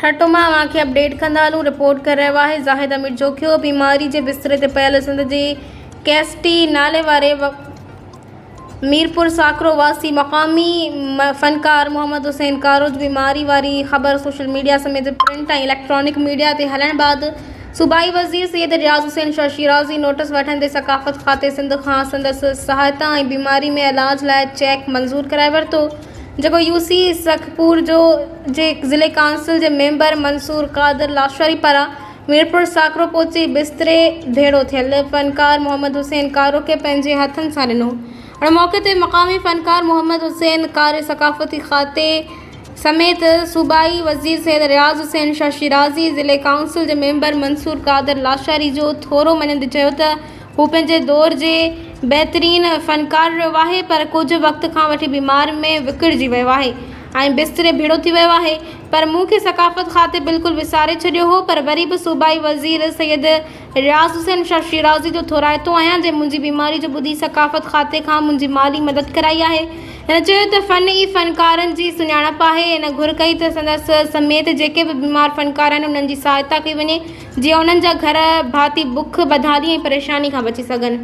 ठटो मां खे अपडेट कंदा हलूं। रिपोर्ट कर रहियो आहे ज़ाहिद अमीर जोखियो। बीमारी जे बिस्तरे ते पियल सिंध जे कैस्टी नाले वारे मीरपुर साकरो वासी मक़ामी फ़नकार मोहम्मद हुसैन कारो जी बीमारी वारी ख़बर सोशल मीडिया समेत प्रिंट ऐं इलेक्ट्रॉनिक मीडिया ते हलण बाद सूबाई वज़ीर सैयद रियाज़ हुसैन शाह शिराज़ी नोटिस वठंदे सक़ाफ़त खाते सिंध खां संदसि सहायता ऐं बीमारी में इलाज लाइ चेक मंज़ूर कराए वरितो, जेको यूसी सखपुर जे ज़िले काउंसिल जे मेंबर मंसूर कादर लाशवारी पारां मीरपुर साकरो पहुची बिस्तरे भेड़ो थियल फ़नकार मोहम्मद हुसैन कारो खे पंहिंजे हथनि सां ॾिनो। और मौके ते मक़ामी फ़नकार मोहम्मद हुसैन कार सक़ाफ़ती खाते समेत सूबाई वज़ीर सैयद रियाज़ हुसैन शाह शिराज़ी ज़िले काउंसिल जे मेंबर मंसूर कादर लाशारी जो थोरो मञंदे चयो त हू पंहिंजे दौर जे बहितरीन फ़नकार रहियो आहे, पर कुझु वक़्त खां वठी बीमार में विकिणिजी वियो आहे ऐं बिस्तरे भेड़ो थी वियो आहे। पर मूंखे सक़ाफ़त खाते बिल्कुलु विसारे छॾियो हो, पर वरी बि सूबाई वज़ीर सैयद रियाज़ हुसैन शाह शिराज़ी जो थोराइतो आहियां जे मुंहिंजी बीमारी जो ॿुधी सक़ाफ़त खाते खां मुंहिंजी माली मदद कराई आहे। हिन चयो त फ़न ई फ़नकारनि जी सुञाणप आहे। हिन घुर कई त संदसि समेत जेके बि बीमार फ़नकार आहिनि उन्हनि जी सहायता कई वञे जीअं उन्हनि जा घर भाती बुख बदहाली ऐं परेशानी खां बची सघनि।